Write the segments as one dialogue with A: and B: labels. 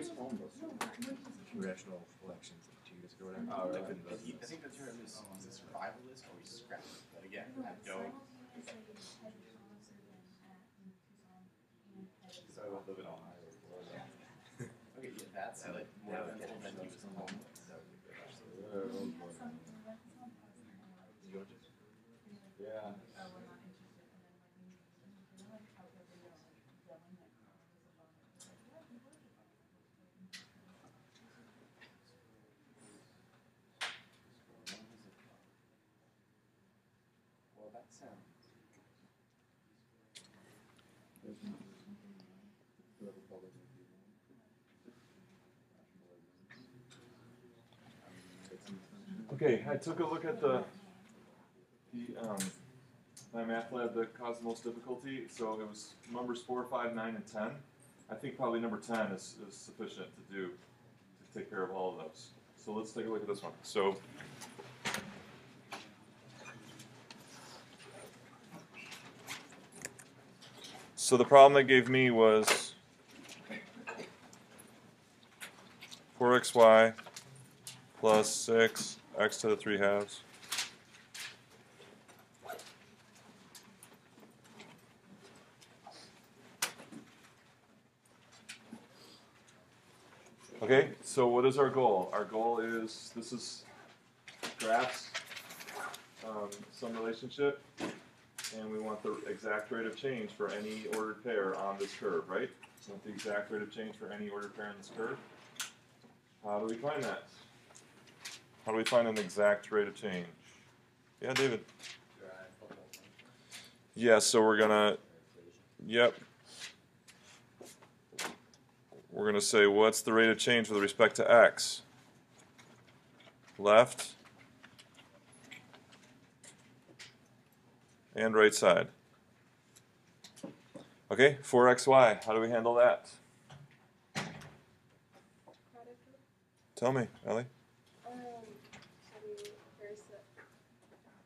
A: is almost rational collections of Tues or whatever.
B: Oh, really?
A: I think the term is it survivalist or we scrap it. But again, I don't.
B: So I would live it on highway Florida.
A: Okay, yeah, that's like more mental than he was homeless. That would be good. Georgia?
B: Yeah.
A: Well, that sounds.
C: Okay, I took a look at my math lab that caused the most difficulty. So it was numbers 4, 5, 9, and 10. I think probably number 10 is sufficient to take care of all of those. So let's take a look at this one. So the problem they gave me was 4xy plus 6x to the 3 halves. Okay, so what is our goal? Our goal is, this is graphs, some relationship, and we want the exact rate of change for any ordered pair on this curve, right? So the exact rate of change for any ordered pair on this curve. How do we find that? How do we find an exact rate of change? Yeah, David? Yeah, so we're gonna, yep. We're going to say, what's the rate of change with respect to x? Left and right side. Okay, 4xy. How do we handle that? Tell me, Ellie.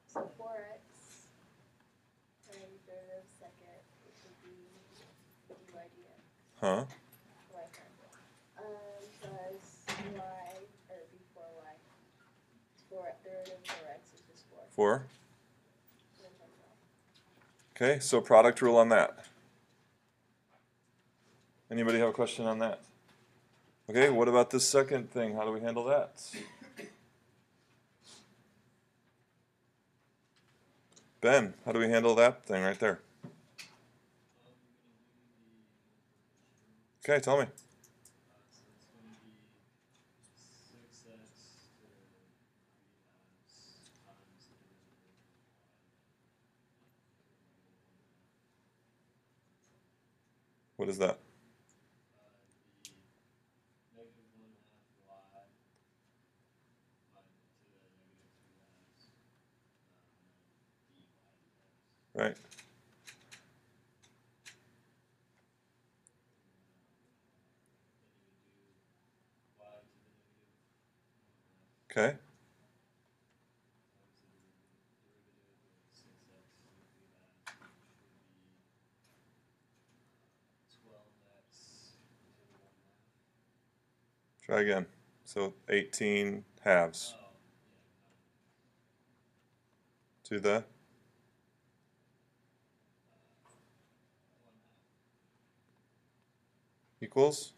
D: So 4x times derivative second, which would be dy dx.
C: Huh?
D: Plus y, or before y. Derivative 4x is just 4.
C: 4. Okay, so product rule on that. Anybody have a question on that? Okay, what about this second thing? How do we handle that? Ben, how do we handle that thing right there? Okay, tell me. What is that? Right. Okay. Try again. So 18 halves. To the? Equals?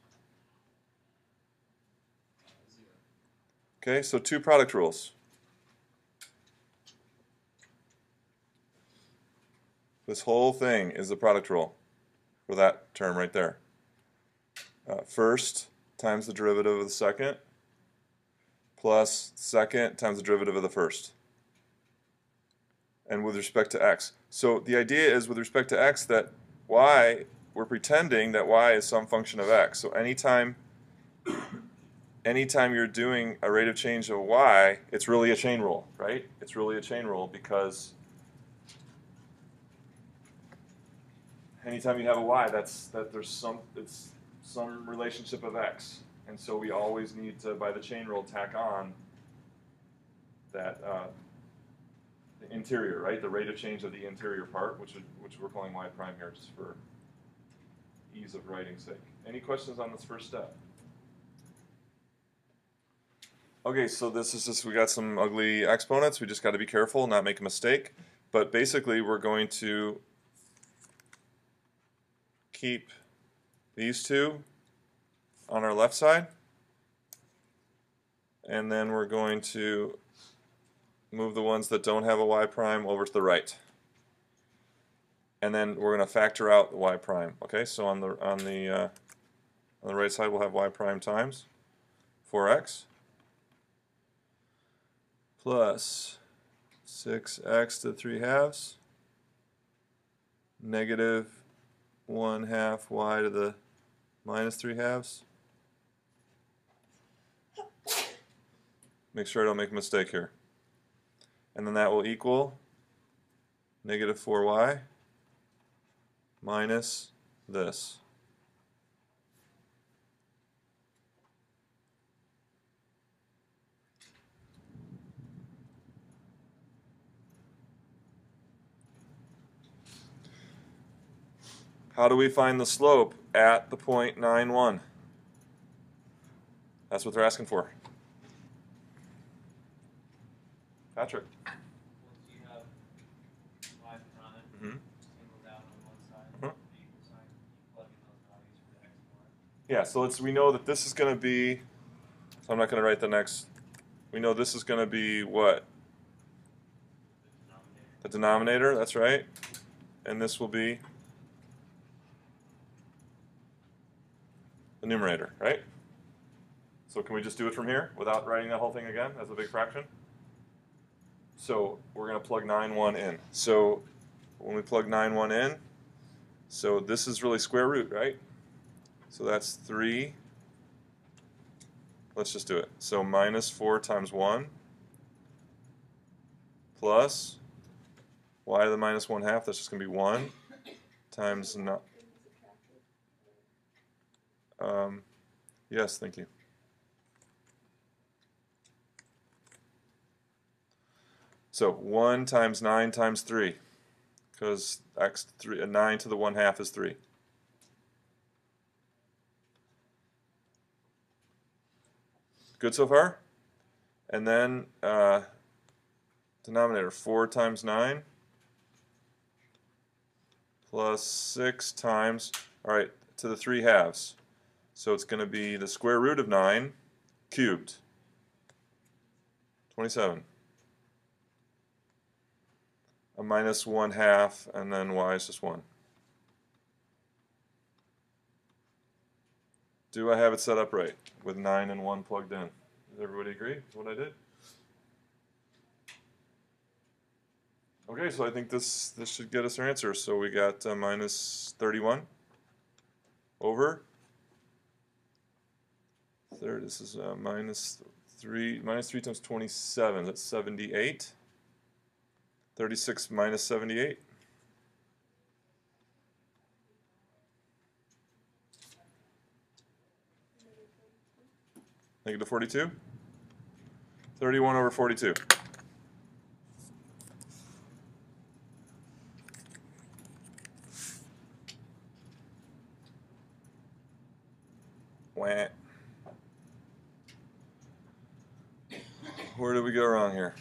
C: Okay, so 2 product rules. This whole thing is the product rule for that term right there. First times the derivative of the second plus second times the derivative of the first. And with respect to x. So the idea is with respect to x that y, we're pretending that y is some function of x. So anytime you're doing a rate of change of y, it's really a chain rule, right? It's really a chain rule because anytime you have a y, there's some relationship of x. And so we always need to, by the chain rule, tack on that the interior, right? The rate of change of the interior part, which we're calling y prime here, just for ease of writing's sake. Any questions on this first step? Okay, so this is just, we got some ugly exponents. We just got to be careful, not make a mistake. But basically, we're going to keep these two on our left side. And then we're going to move the ones that don't have a y prime over to the right. And then we're going to factor out the y prime. Okay, so on the right side we'll have y prime times 4x plus 6x to the 3 halves negative 1/2 y to the minus 3 halves. Make sure I don't make a mistake here. And then that will equal negative 4y minus this. How do we find the slope at the point 9, 1? That's what they're asking for. Patrick.
E: Once you have y prime singled out on one side, the equal sign, you plug in those values for the x and y.
C: Yeah, so we know that this is going to be, so I'm not going to write the next, we know this is going to be what? The denominator, that's right. And this will be the numerator, right? So can we just do it from here without writing that whole thing again as a big fraction? So we're going to plug 9, 1 in. So when we plug 9, 1 in, so this is really square root, right? So that's 3. Let's just do it. So minus 4 times 1 plus y to the minus 1/2, that's just going to be 1 times, yes, thank you. So 1 times 9 times 3, because 9 to the 1/2 is 3. Good so far? And then denominator, 4 times 9 plus 6 times, all right, to the 3 halves. So it's going to be the square root of 9 cubed, 27. A minus 1/2, and then y is just 1. Do I have it set up right with 9 and 1 plugged in? Does everybody agree with what I did? Okay, so I think this should get us our answer. So we got minus 31 over. This is minus 3 times 27. That's 78. 36 minus 78. Negative 42. 31 over 42. Wah. Where did we go wrong here?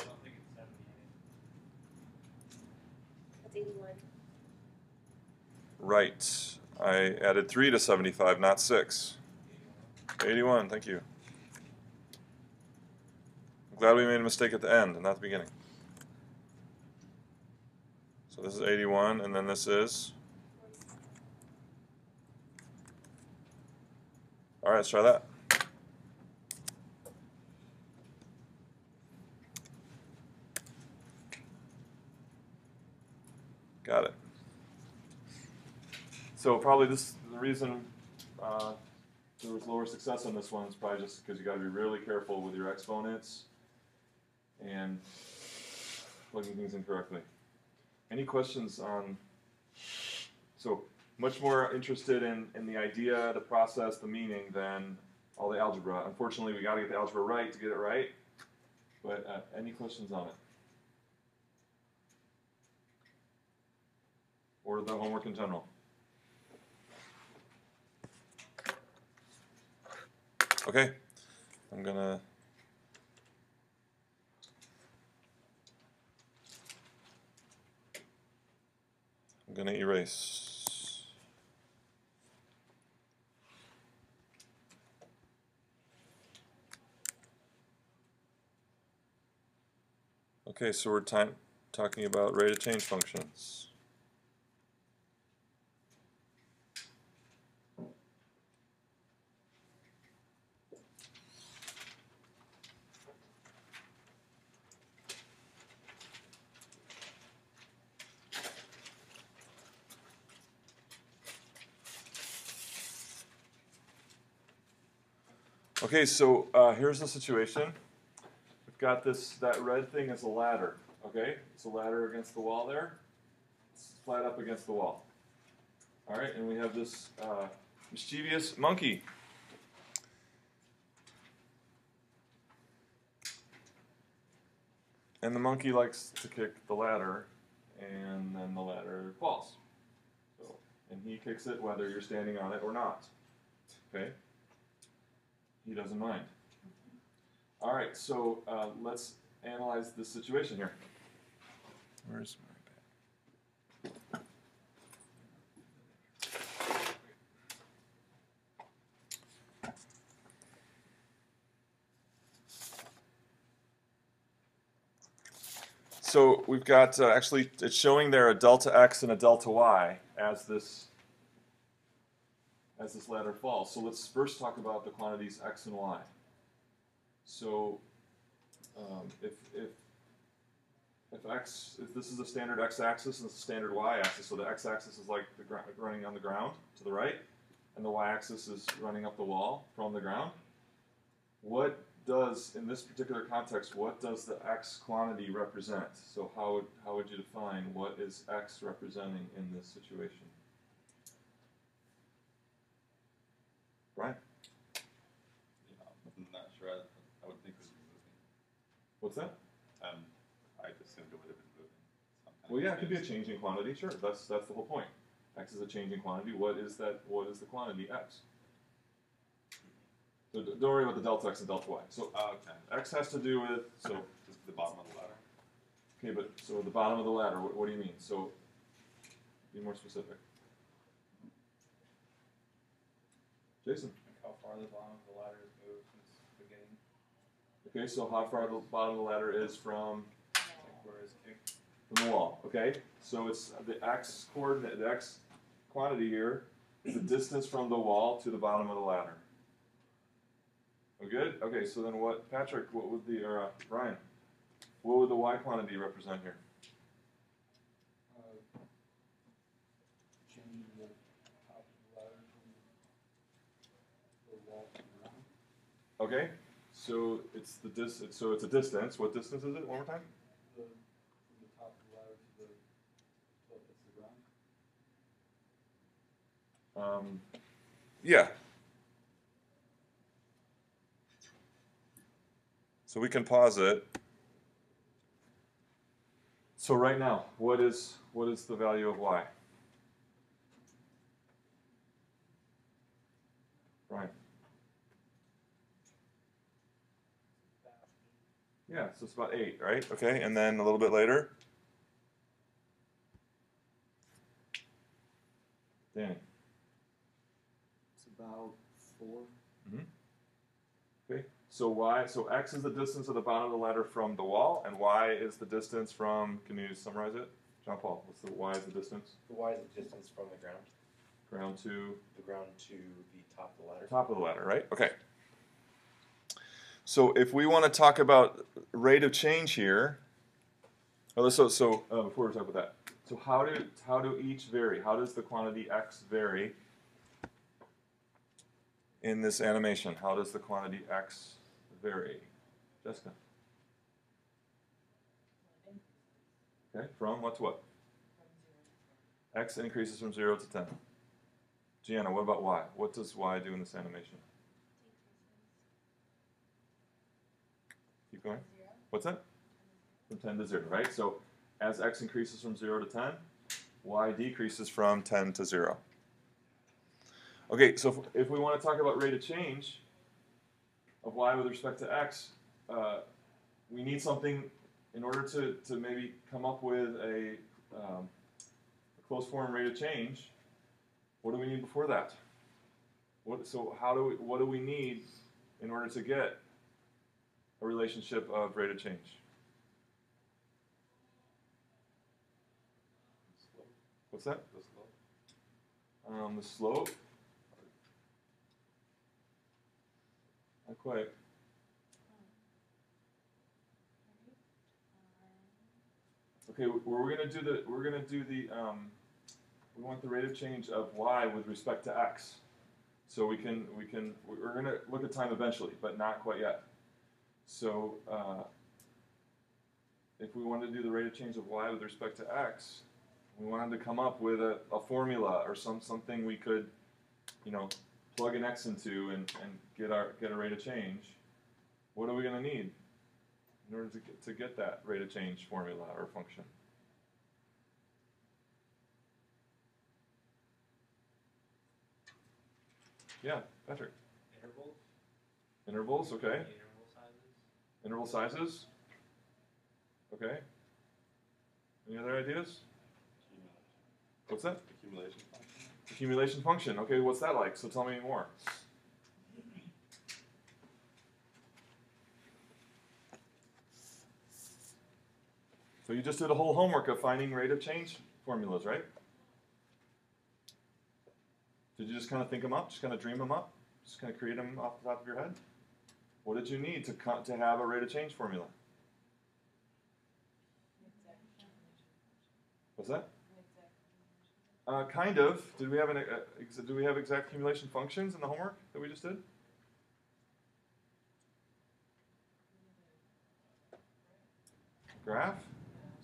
E: I don't think it's 78.
D: That's 81.
C: Right. I added 3 to 75, not 6. 81, thank you. I'm glad we made a mistake at the end and not the beginning. So this is 81, and then this is? All right, let's try that. Got it. So probably the reason there was lower success on this one is probably just because you got to be really careful with your exponents and plugging things in correctly. Any questions on? So much more interested in the idea, the process, the meaning than all the algebra. Unfortunately, we got to get the algebra right to get it right. But any questions on it? Or the homework in general? Okay. I'm gonna erase. Okay, so we're talking about rate of change functions. Okay, so here's the situation. We've got that red thing is a ladder, okay? It's a ladder against the wall there. It's flat up against the wall. All right, and we have this mischievous monkey. And the monkey likes to kick the ladder, and then the ladder falls. So, and he kicks it whether you're standing on it or not, okay? He doesn't mind. All right, so let's analyze this situation here. Where's my bag? So we've got, actually, it's showing there a delta x and a delta y as this ladder falls. So let's first talk about the quantities x and y. So if this is a standard x-axis and this is a standard y-axis, so the x-axis is like running on the ground to the right, and the y-axis is running up the wall from the ground. What does, in this particular context, what does the x quantity represent? So how would you define what is x representing in this situation? Brian?
B: Yeah, I'm not sure. I would think it would be moving.
C: What's that?
B: I assumed it would have been moving.
C: Well, yeah, it could be a changing quantity. Sure, that's the whole point. X is a changing quantity. What is that? What is the quantity x? So don't worry about the delta x and delta y. So
B: okay.
C: x has to do with
B: Just the bottom of the ladder.
C: Okay, but so the bottom of the ladder. What do you mean? So be more specific. Jason.
E: Like how far the bottom of the ladder has moved since the beginning.
C: Okay, so how far the bottom of the ladder is from
E: Like where it's kicked.
C: the wall. Okay, so it's the x coordinate, the x quantity here is the distance from the wall to the bottom of the ladder. We good? Okay, so then what, Patrick? What would Ryan? What would the y quantity represent here?
F: Changing the top of the ladder from the wall to the ground.
C: Okay, so it's the so it's a distance. What distance is it? One more time.
F: From the top of the ladder to the ground.
C: Yeah. So we can pause it. So right now, what is the value of y? Right. Yeah, so it's about 8, right? Okay, and then a little bit later. Danny.
A: It's about 4.
C: Okay, so x is the distance of the bottom of the ladder from the wall, and y is the distance from, can you summarize it? John Paul, y is the distance?
A: The y is the distance from the ground.
C: Ground to?
A: The ground to the top of the ladder.
C: Top of the ladder, right? Okay. So if we want to talk about rate of change here, before we talk about that, so how do each vary? How does the quantity x vary in this animation? How does the quantity x vary? Jessica? Okay, from what to what? X increases from 0 to 10. Gianna, what about y? What does y do in this animation? Keep going. What's that? From 10 to 0, right? So as x increases from 0 to 10, y decreases from 10 to 0. Okay, so if we want to talk about rate of change, of y with respect to x, we need something in order to maybe come up with a closed form rate of change. What do we need before that? What do we need in order to get a relationship of rate of change? What's that?
B: The slope.
C: The slope. Not quite. Okay, we're gonna do the we want the rate of change of y with respect to x. So we're gonna look at time eventually, but not quite yet. So if we wanted to do the rate of change of y with respect to x, we wanted to come up with a formula or something we could, plug an x into and get a rate of change. What are we going to need in order to get that rate of change formula or function? Yeah, Patrick.
E: Intervals.
C: Intervals, okay.
E: Interval sizes.
C: Interval sizes. Okay. Any other ideas? What's that?
B: Accumulation function.
C: Accumulation function. Okay, what's that like? So tell me more. So you just did a whole homework of finding rate of change formulas, right? Did you just kind of think them up? Just kind of dream them up? Just kind of create them off the top of your head? What did you need to have a rate of change formula? What's that? Kind of. Did we have exact accumulation functions in the homework that we just did? Graph?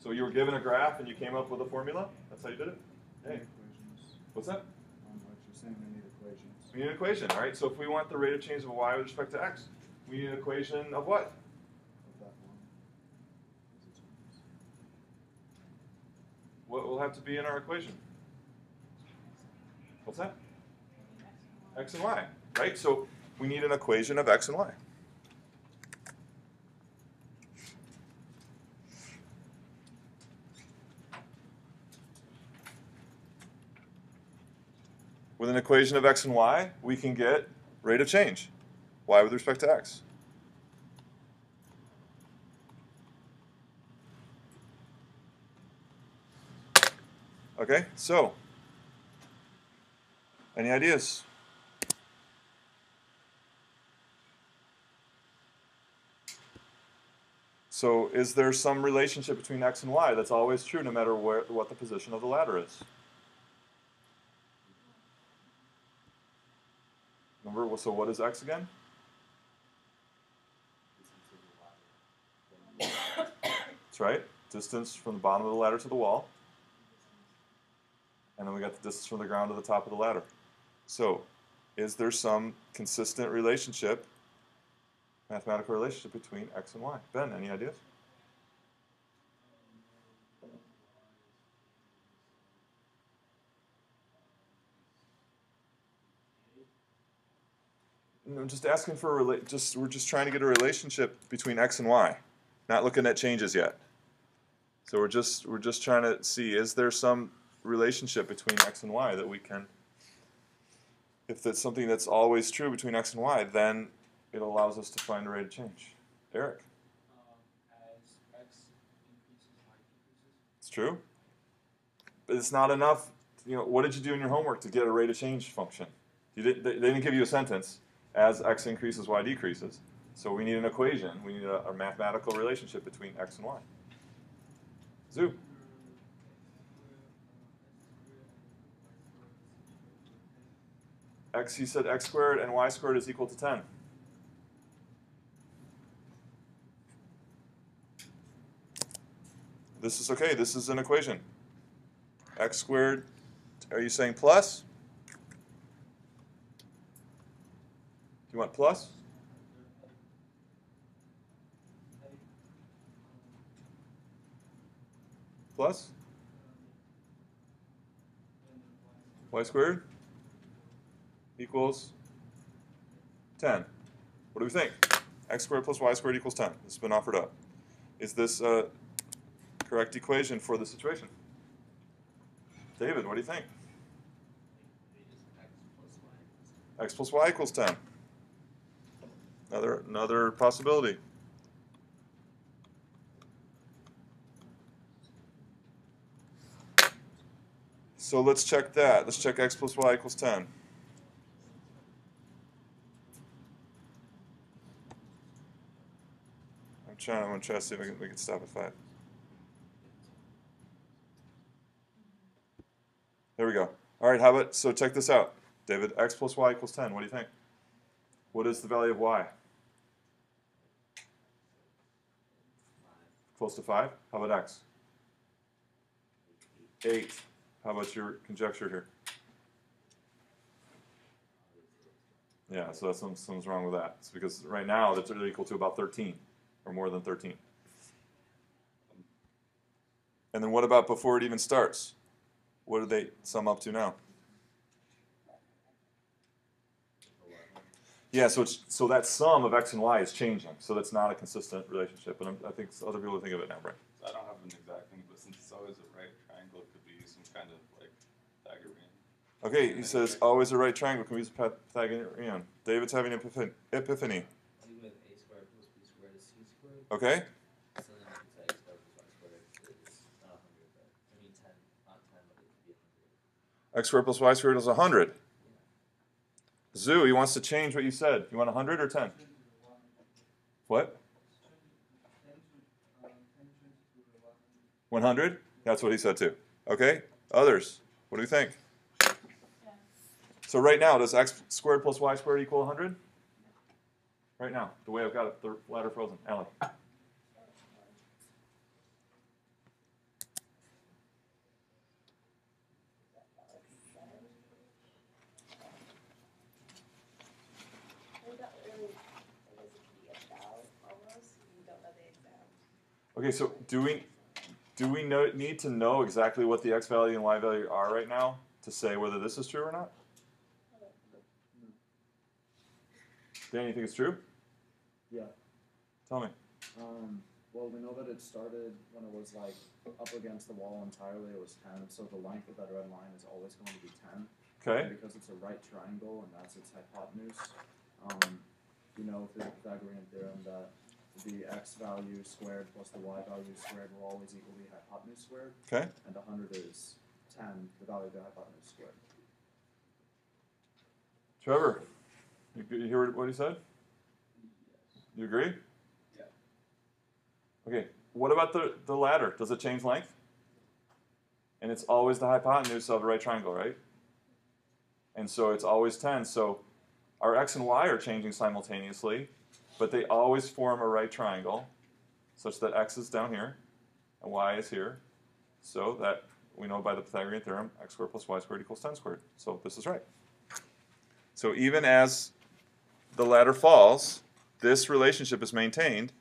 C: So you were given a graph and you came up with a formula? That's how you did it? Hey.
F: Equations.
C: What's that?
F: On what you're saying, we need equations.
C: We need an equation, all right? So if we want the rate of change of y with respect to x, we need an equation of what?
F: Of that one.
C: What will have to be in our equation? What's that? X and y, right? So we need an equation of x and y. With an equation of x and y, we can get rate of change, y with respect to x. Okay, so any ideas? So is there some relationship between x and y that's always true no matter what the position of the ladder is? Remember, so what is x again? That's right, distance from the bottom of the ladder to the wall. And then we got the distance from the ground to the top of the ladder. So, is there some consistent relationship, mathematical relationship between x and y? Ben, any ideas? No, I'm just asking for we're just trying to get a relationship between x and y, not looking at changes yet. So we're just trying to see, is there some relationship between x and y that we can, if that's something that's always true between x and y, then it allows us to find a rate of change. Eric?
E: As x increases, y decreases.
C: It's true. But it's not enough. What did you do in your homework to get a rate of change function? They didn't give you a sentence, as x increases, y decreases. So we need an equation. We need a mathematical relationship between x and y. Zoo? X, you said x squared and y squared is equal to 10. This is okay. This is an equation. X squared, are you saying plus? Do you want plus? Plus? Y squared equals 10. What do we think? x squared plus y squared equals 10. This has been offered up. Is this a correct equation for the situation? David, what do you think? X plus y equals 10. Another possibility. So let's check that. Let's check x plus y equals 10. I'm gonna try to see if we can stop at 5. There we go. All right, how about, so check this out. David, x plus y equals 10. What do you think? What is the value of y? Close to 5? How about x? 8. How about your conjecture here? Yeah, so that's something's wrong with that. It's because right now that's equal to about 13, or more than 13. And then what about before it even starts? What do they sum up to now? Yeah, so that sum of x and y is changing. So that's not a consistent relationship. And I think other people think of it now, Brian.
B: So I don't have an exact thing, but since it's always a right triangle, it could be some kind of like Pythagorean.
C: Okay, he says always a right triangle can be used Pythagorean. David's having an epiphany.
E: Even with a squared plus b squared is c squared.
C: Okay.
E: So then we could say a squared plus y squared is not 100, but I mean 10, not 10, but it could be 100.
C: X squared plus y squared is 100. Zoo, he wants to change what you said. You want 100 or 10? What? 100? That's what he said too. Okay. Others, what do you think? So right now, does x squared plus y squared equal 100? Right now, the way I've got it, the ladder frozen. Alan. Okay, so do we need to know exactly what the x value and y value are right now to say whether this is true or not? Dan, you think it's true?
F: Yeah.
C: Tell me.
F: Well, we know that it started when it was like up against the wall entirely. It was 10. So the length of that red line is always going to be 10.
C: Okay.
F: And because it's a right triangle and that's its hypotenuse, you know through the Pythagorean theorem that the x value squared plus the y value squared will always equal the hypotenuse squared.
C: Okay.
F: And 100 is 10, the value of the hypotenuse squared.
C: Trevor, you hear what he said? You agree?
B: Yeah.
C: Okay. What about the ladder? Does it change length? And it's always the hypotenuse of a right triangle, right? And so it's always 10. So our x and y are changing simultaneously, but they always form a right triangle such that x is down here and y is here. So that we know by the Pythagorean theorem, x squared plus y squared equals 10 squared. So this is right. So even as the ladder falls, this relationship is maintained,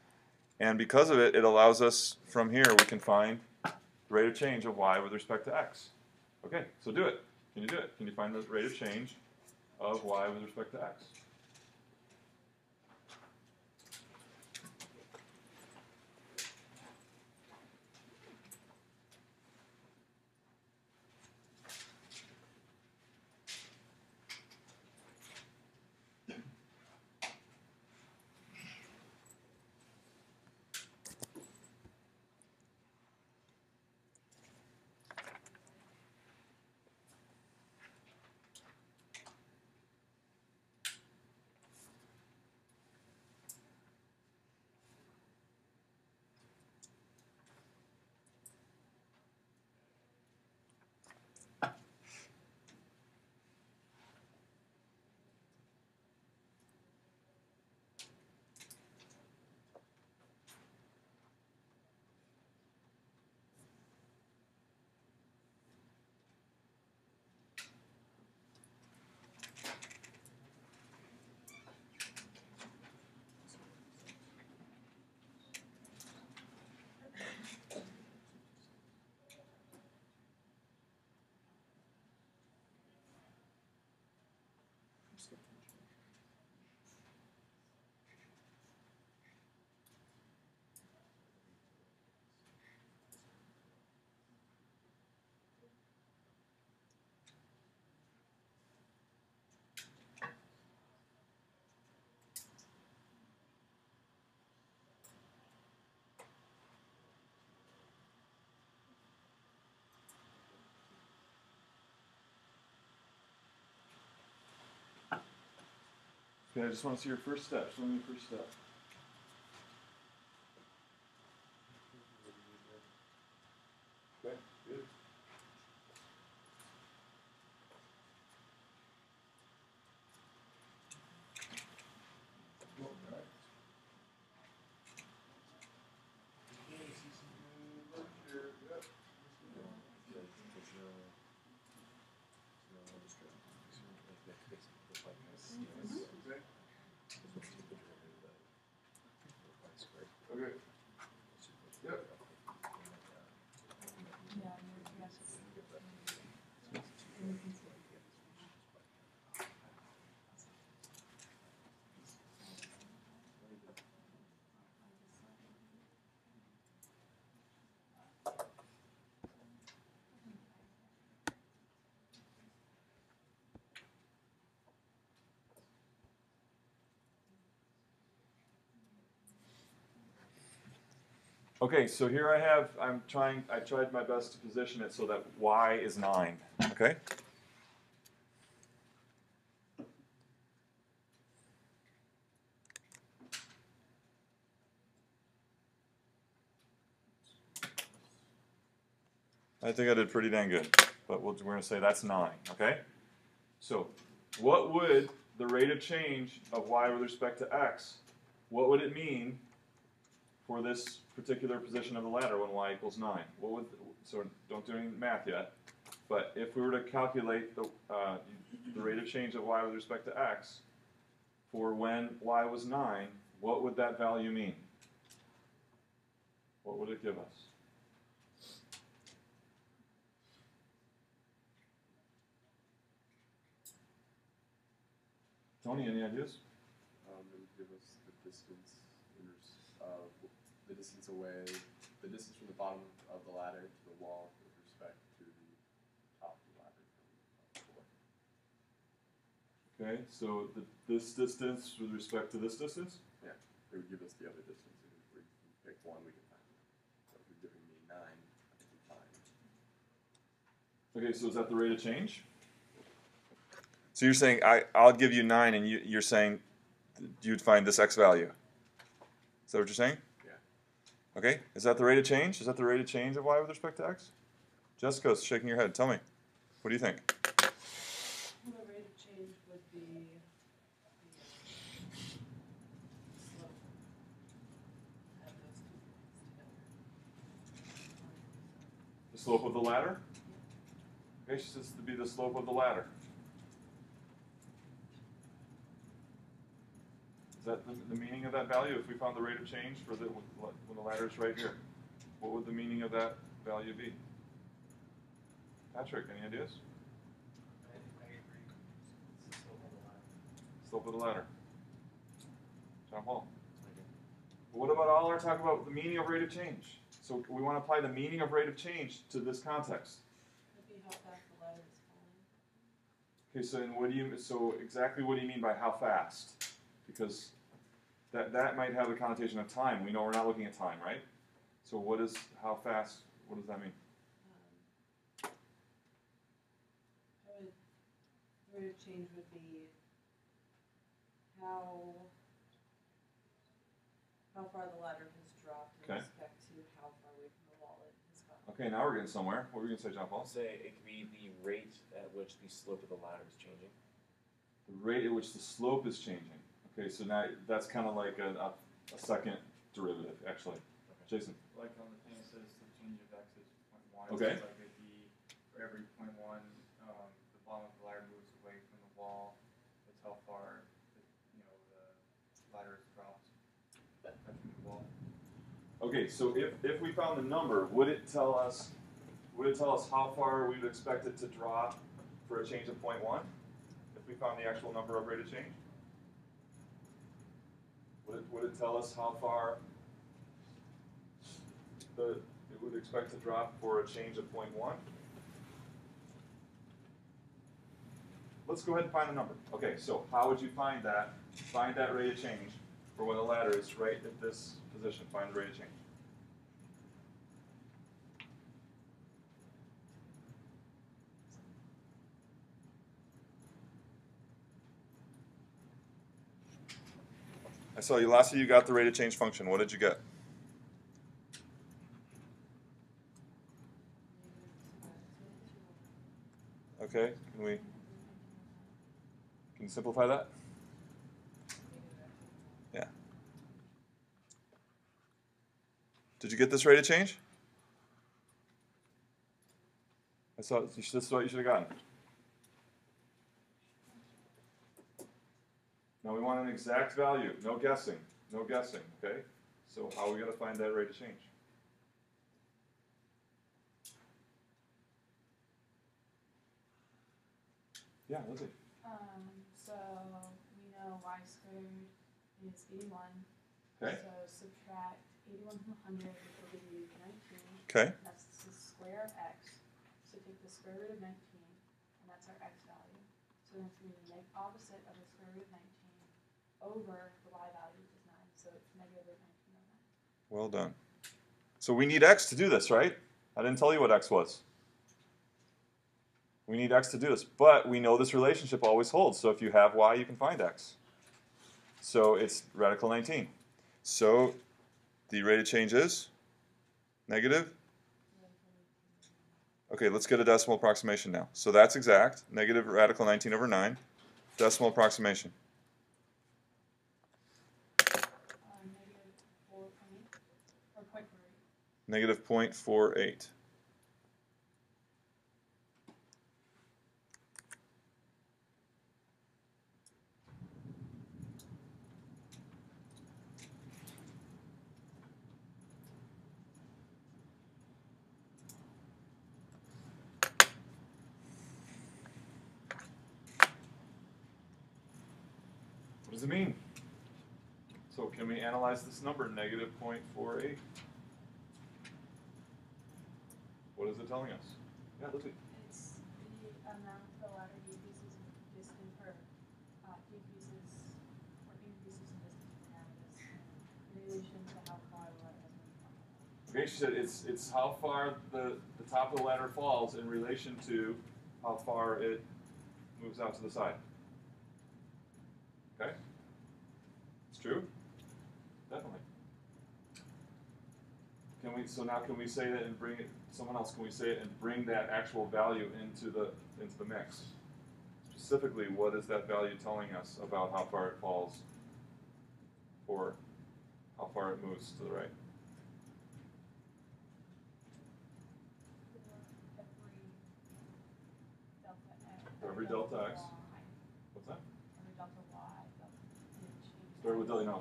C: and because of it, it allows us, from here, we can find the rate of change of y with respect to x. Okay, so do it. Can you do it? Can you find the rate of change of y with respect to x? Okay, I just want to see your first step. Show me your first step. Okay, good. Okay. Yep. Okay, so here I tried my best to position it so that y is 9. Okay? I think I did pretty dang good, but we're going to say that's 9. Okay? So, what would the rate of change of y with respect to x, what would it mean for this particular position of the ladder when y equals 9? So don't do any math yet, but if we were to calculate the rate of change of y with respect to x for when y was 9, what would that value mean? What would it give us? Tony, any ideas?
G: It would give us the distance, the distance away, the distance from the bottom of the ladder to the wall with respect to the top of the ladder from the floor.
C: Okay, so this distance with respect to this distance?
G: Yeah, it would give us the other distance. And if we pick one, we can find it. So if you're giving me 9, I can do 5.
C: Okay, so is that the rate of change? So you're saying I'll give you 9, and you're saying you'd find this x value. Is that what you're saying?
G: Yeah.
C: Okay, is that the rate of change? Is that the rate of change of y with respect to x? Jessica's shaking your head. Tell me, what do you think?
H: The rate of change would be
C: The slope of the ladder? Okay, she says to be the slope of the ladder. Is that the meaning of that value? If we found the rate of change for when the ladder is right here, what would the meaning of that value be? Patrick, any ideas?
E: I agree. It's the slope of the ladder.
C: Slope of the ladder. John Paul. But what about all our talk about the meaning of rate of change? So we want to apply the meaning of rate of change to this context.
H: would be how fast the ladder is falling.
C: Okay, so exactly what do you mean by how fast? Because that might have the connotation of time. We know we're not looking at time, right? So how fast, what does that mean?
H: The rate of change would be how far the ladder has dropped in
C: Okay.
H: respect to how far away from the wall it has gotten.
C: Okay, now we're getting somewhere. What were you going to say, John Paul?
A: I'll say it could be the rate at which the slope of the ladder is changing.
C: The rate at which the slope is changing. Okay, so now that's kind of like a second derivative, actually. Jason?
I: Like on the thing it says the change of x is 0.1.
C: Okay.
I: So like it'd be for every 0.1, the bottom of the ladder moves away from the wall. That's how far the ladder has dropped touching the wall.
C: Okay, so if we found the number, would it tell us how far we would expect it to drop for a change of 0.1? If we found the actual number of rate of change? Would it tell us how far it would expect to drop for a change of 0.1? Let's go ahead and find the number. Okay, so how would you find that? Find that rate of change for when the ladder is right at this position. Find the rate of change. I saw you last year. You got the rate of change function. What did you get? Okay, can you simplify that? Yeah. Did you get this rate of change? I saw this is what you should have gotten. Now we want an exact value, no guessing, okay? So how are we going to find that rate of change? Yeah, Lizzie.
H: So we know y squared is 81.
C: Okay.
H: So subtract 81 from 100, which will give you 19.
C: Okay.
H: That's the square of x. So take the square root of 19, and that's our x value. So then it's going to be the opposite of the square root of 19 over the y value, which is 9. So it's negative root 19 over 9.
C: Well done. So we need x to do this, right? I didn't tell you what x was. We need x to do this, but we know this relationship always holds. So if you have y, you can find x. So it's radical 19. So the rate of change is negative. Okay, let's get a decimal approximation now. So that's exact. Negative radical 19 over 9. Decimal approximation.
H: Negative 4.8 or 0.48.
C: Negative 0.48. What does it mean? So can we analyze this number, negative 0.48? What is it telling us? Yeah, Lizzie.
H: It's the amount the ladder decreases in distance or decreases or increases in distance from Aramis in relation to how far the ladder has moved from.
C: Okay, she said it's how far the top of the ladder falls in relation to how far it moves out to the side. Okay? It's true? Definitely. Can we say that and bring it, someone else, can we say it and bring that actual value into the mix? Specifically, what is that value telling us about how far it falls or how far it moves to the right? For every delta x. What's that?
H: Every delta y, delta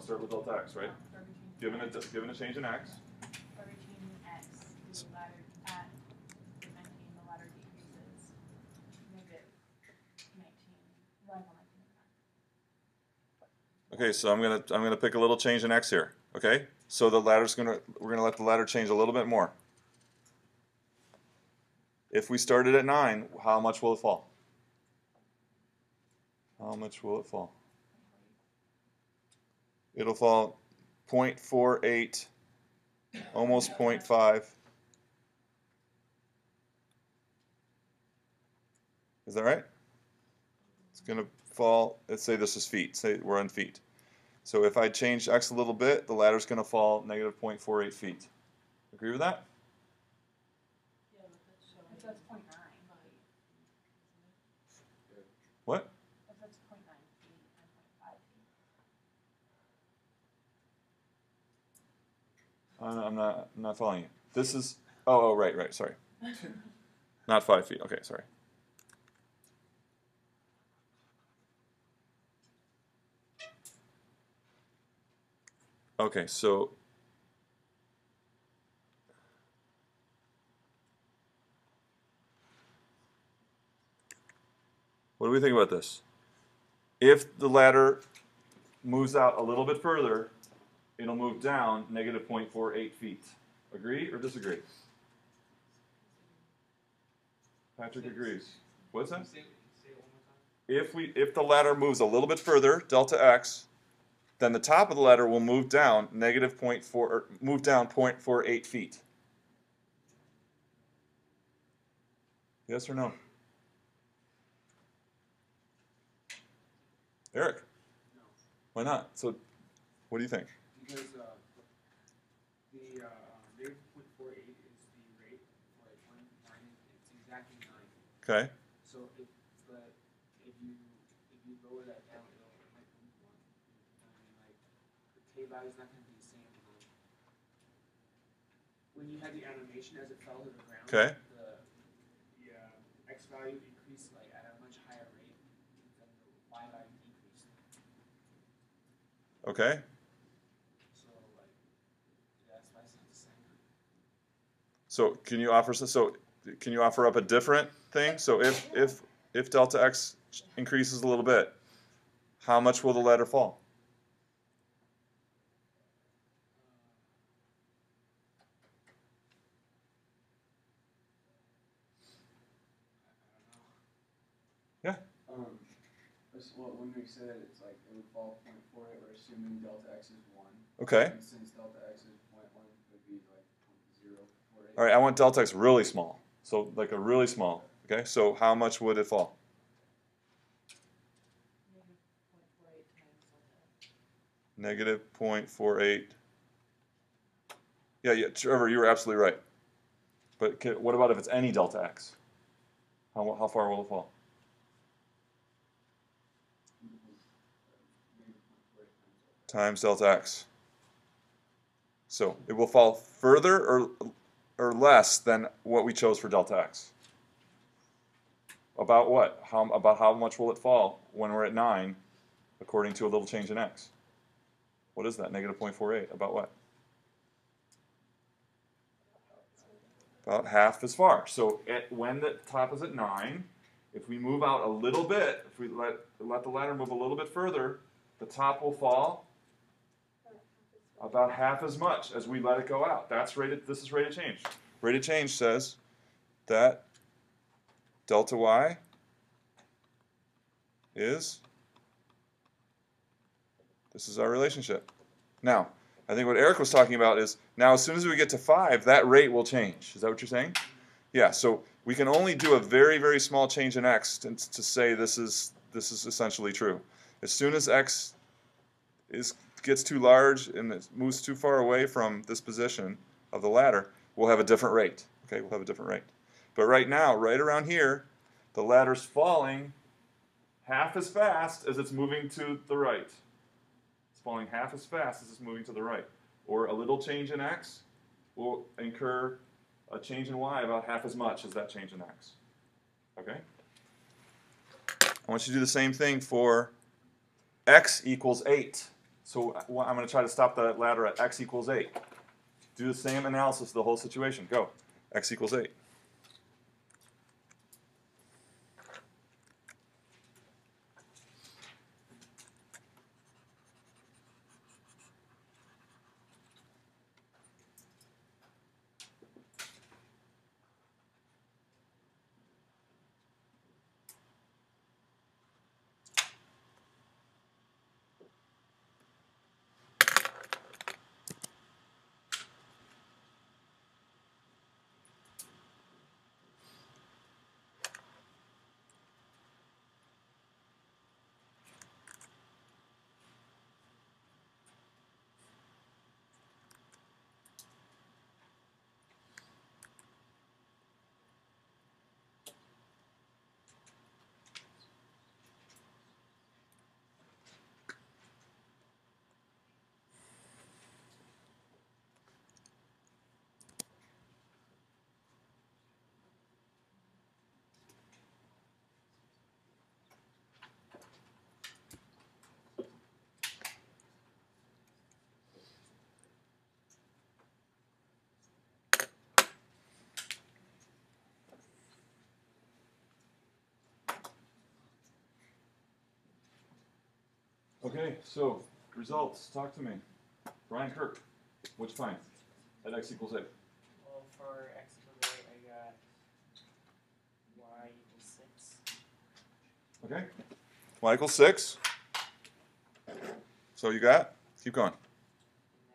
C: Start with delta x, right? Given a change in x.
H: For every change in x, the ladder at the 19, the ladder decreases negative 19, radical 19.
C: Okay, so I'm gonna pick a little change in x here. Okay, so we're gonna let the ladder change a little bit more. If we started at 9, how much will it fall? How much will it fall? It'll fall 0.48, almost 0.5. Is that right? It's going to fall, let's say this is feet. Say we're on feet. So if I change x a little bit, the ladder's going to fall negative 0.48 feet. Agree with that?
H: Yeah, but that's 0.9.
C: What?
H: That's 0.9 feet and 0.5 feet.
C: I'm not following you. This is, right, sorry. Not 5 feet. Okay, sorry. Okay, so what do we think about this? If the ladder moves out a little bit further, it'll move down negative 0.48 feet. Agree or disagree? Patrick agrees. What's that?
E: Say it one more time.
C: If the ladder moves a little bit further, delta x, then the top of the ladder will move down negative 0.48 feet. Yes or no? Eric?
E: No.
C: Why not? So What do you think?
J: Because the rate of 0.48 is the rate for like 1 9. It's exactly 9.
C: Okay.
J: So if you lower that down, it might be 1. I mean, like the k value is not going to be the same. When you had the animation as it fell to the ground,
C: Okay.
J: the x value increased like at a much higher rate than the y value decreased.
C: Okay.
J: So like, yeah, that's why it's not the same.
C: So can you offer up a different thing? So if delta x increases a little bit, how much will the ladder fall? Yeah.
F: Well, when we said it's like it would fall 0.48, we're assuming delta x is 1.
C: Okay.
F: And since delta x is 0.1, it would be like 0.048.
C: All right, I want delta x really small. So like a really small. Okay, so how much would it fall? Negative 0.48. Yeah, Trevor, you were absolutely right. But what about if it's any delta x? How far will it fall? Times delta x. So it will fall further or less than what we chose for delta x. About what? About how much will it fall when we're at 9 according to a little change in x? What is that? Negative 0.48. About what? About half as far. So when the top is at 9, if we move out a little bit, if we let the ladder move a little bit further, the top will fall about half as much as we let it go out. This is rate of change. Rate of change says that delta y is, this is our relationship. Now, I think what Eric was talking about is, now as soon as we get to 5, that rate will change. Is that what you're saying? Yeah, so we can only do a very, very small change in x to say this is essentially true. As soon as x gets too large and it moves too far away from this position of the ladder, we'll have a different rate. Okay, we'll have a different rate. But right now, right around here, the ladder's falling half as fast as it's moving to the right. It's falling half as fast as it's moving to the right. Or a little change in x will incur a change in y about half as much as that change in x. Okay? I want you to do the same thing for x equals 8. So I'm going to try to stop the ladder at x equals 8. Do the same analysis of the whole situation. Go. X equals 8. Okay, so results. Talk to me. Brian Kirk, what'd you find at x equals 8?
E: Well, for x equals 8, I got y equals 6.
C: Okay. Y equals 6. So you got? Keep going.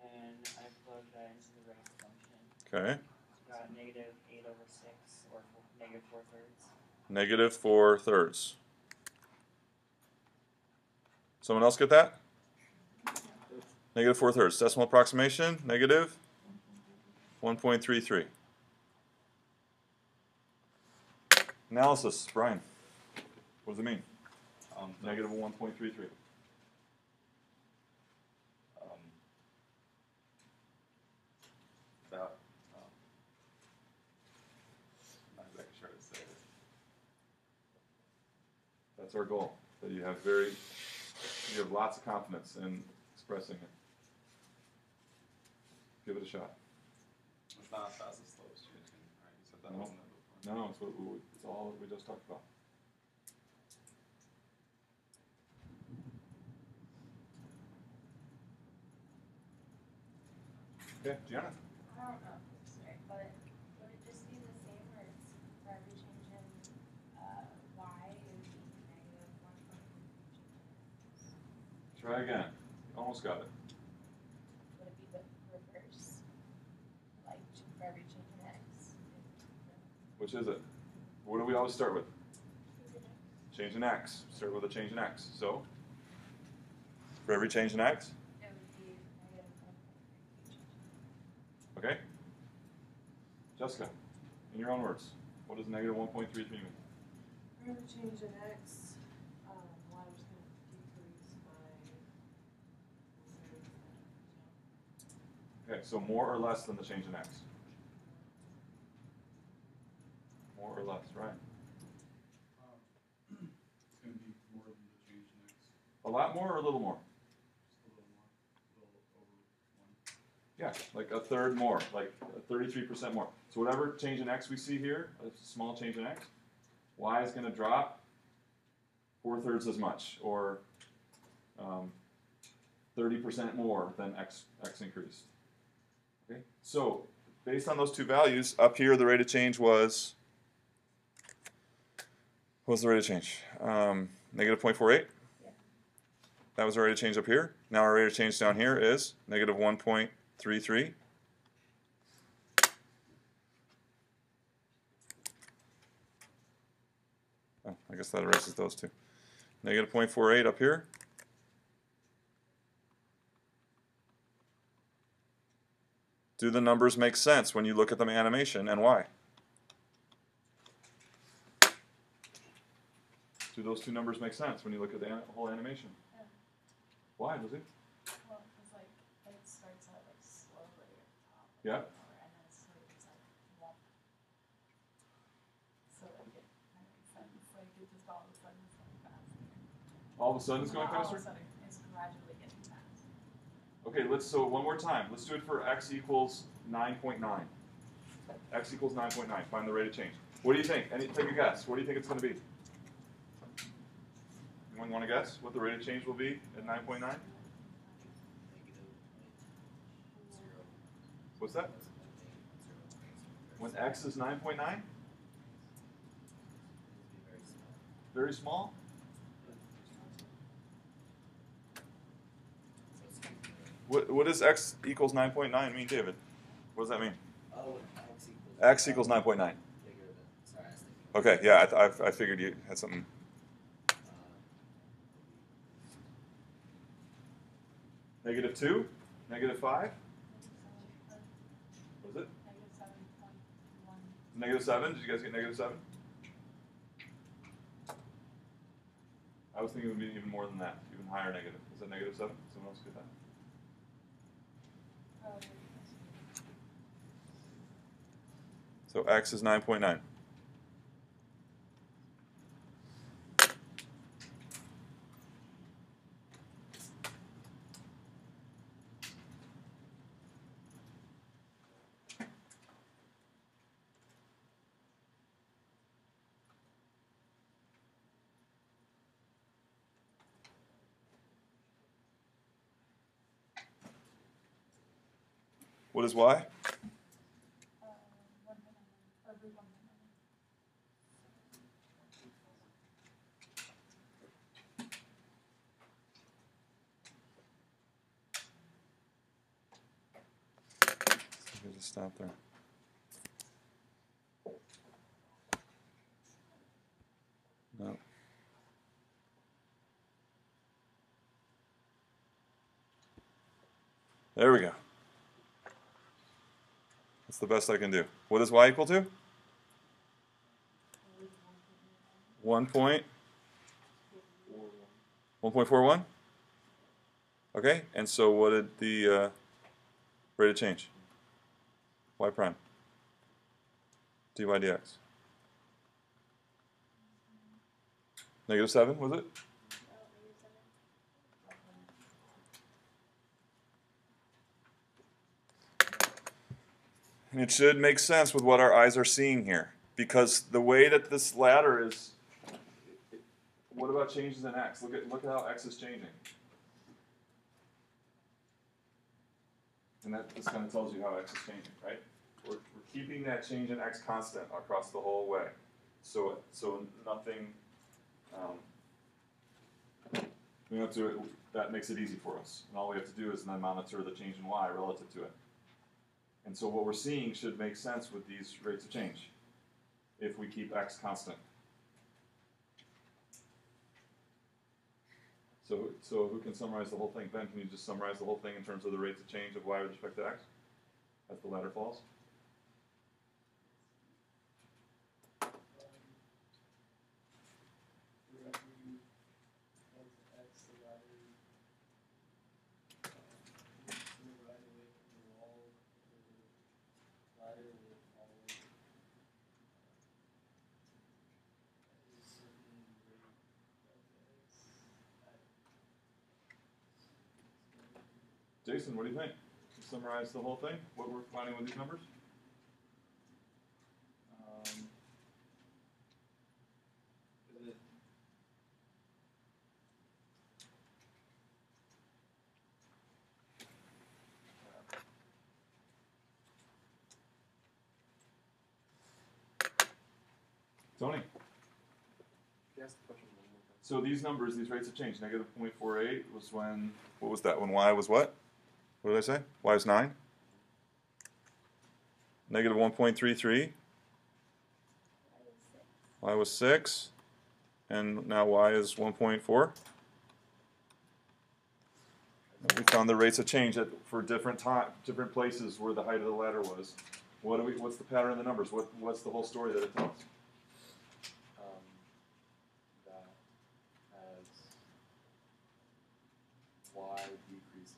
E: And then I plugged that into the rate function.
C: Okay.
E: Got negative 8 over 6, or negative 4 thirds.
C: Negative 4 thirds. Someone else get that? Negative 4/3. Decimal approximation, negative 1.33. Analysis, Brian. What does it mean? Negative 1.33.
B: That, I'm not exactly sure how to say it.
C: That's our goal. That you have lots of confidence in expressing it. Give it a shot.
B: It's not as fast as slow as changing, right? You said that
C: No.
B: wasn't it before.
C: No, it's all we just talked about. Okay, Gianna.
H: I don't know if this is right, but would it just be the same where it's for every change in y, it would be negative 1.3 change in x?
C: Try again. Almost got it.
H: Would it be the reverse? Like for every change in x?
C: Which is it? What do we always start with?
H: Change in x.
C: Change in x. Start with a change in x. So, for every change in x,
H: It would be negative 1.3 change in x.
C: okay? Jessica, in your own words, what does negative 1.33 mean?
K: For every change in x, y was going to decrease by.
C: Okay, so more or less than the change in x? More or less, right?
G: It's going to be more than the change in x.
C: A lot more or a little more?
G: Just a little more. A little over 1.
C: Yeah, like a third more, like 33% more. So whatever change in x we see here, a small change in x, y is going to drop 4/3 as much, or 30% more than x increased. Okay, so based on those two values, up here the rate of change was, what was the rate of change? Negative 0.48?
H: Yeah.
C: That was the rate of change up here. Now our rate of change down here is negative 1.33. Oh, I guess that erases those two. Negative 0.48 up here. Do the numbers make sense when you look at them in animation, and why? Do those two numbers make sense when you look at the whole animation?
H: Yeah.
C: Why, Lizzie?
H: Well, because like it starts out like slowly at the top.
C: Yeah.
H: And then it's like whoop. So like it kind of makes sense. Like it just all of a sudden is going faster.
C: All of a sudden it's going
H: Not
C: faster?
H: All of a sudden it's gradually getting faster.
C: Okay, so one more time. Let's do it for x equals 9.9. X equals 9.9. Find the rate of change. What do you think? Take a guess. What do you think it's going to be? Anyone want to guess what the rate of change will be at 9.9? What's that? When x is 9.9? Very small? What does x equals 9.9 mean, David? What does that mean?
A: Oh,
C: X equals 9.9.
A: bigger than, sorry, I was thinking.
C: Okay, yeah, I figured you had something. Negative 2? Negative 5? What is it?
H: Negative 7.1.
C: Negative 7? Did you guys get negative 7? I was thinking it would be even more than that, even higher negative. Is that negative 7? Someone else get that? So x is 9.9. What is y?
H: 1.9 or root 1.9.
C: Just stop there. No. There we go. That's the best I can do. What is y equal to? 1.41? Okay, and so what did the rate of change? Y prime. dy dx. -7, was it? And it should make sense with what our eyes are seeing here. Because the way that this ladder is, what about changes in x? Look at how x is changing. And this kind of tells you how x is changing, right? We're keeping that change in x constant across the whole way. So nothing, we have to, that makes it easy for us. And all we have to do is then monitor the change in y relative to it. And so what we're seeing should make sense with these rates of change if we keep x constant. So who can summarize the whole thing? Ben, can you just summarize the whole thing in terms of the rates of change of y with respect to x as the ladder falls? Jason, what do you think? To summarize the whole thing, what we're finding with these numbers? Tony?
G: Yes, the question one more time.
C: So these numbers, these rates of change, -0.48 was when, what was that? When y was what? What did I say? Y was 9? -1.33. Y was 6. And now y is 1.4. We found the rates of change for different places where the height of the ladder was. What's the pattern of the numbers? What's the whole story that it tells?
G: That as y decreases,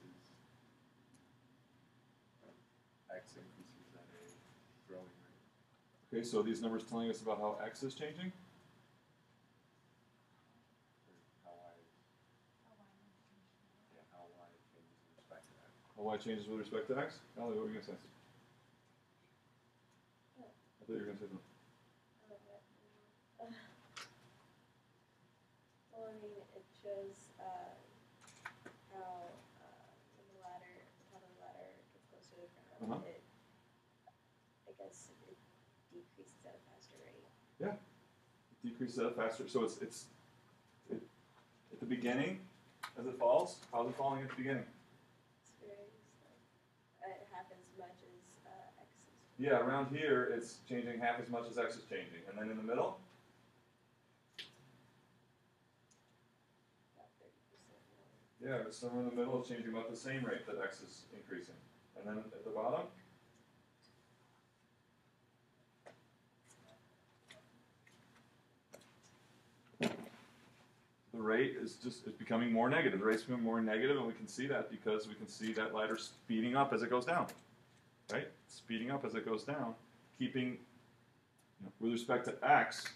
G: x increases at a growing rate.
C: Okay, so these numbers telling us about how x is changing?
G: How y changes with respect to x.
C: How y changes with respect to x? Ellie, what were you going to say? I thought you were going to say something.
D: Well, I mean, it shows how when the ladder, top of the ladder gets closer to the ground, it, I guess, it decreases at a faster rate.
C: Yeah, it decreases at a faster. So it's at the beginning, as it falls. How's it falling at the beginning?
D: It's very slow. Half as much as x is.
C: Yeah, around here it's changing half as much as x is changing, and then in the middle. Yeah, but somewhere in the middle is changing about the same rate that x is increasing. And then at the bottom? The rate is becoming more negative. The rate's becoming more negative, and we can see that because we can see that ladder speeding up as it goes down. Right? Speeding up as it goes down, keeping, with respect to x,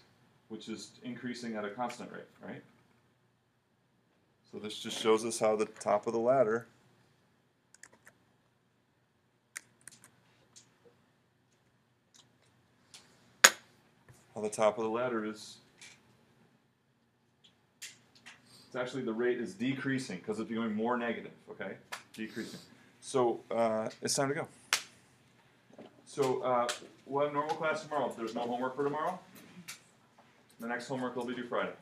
C: which is increasing at a constant rate, right? So this just shows us how the top of the ladder is, it's actually the rate is decreasing because it's becoming more negative, okay? Decreasing. So it's time to go. So we'll have normal class tomorrow. If there's no homework for tomorrow, the next homework will be due Friday.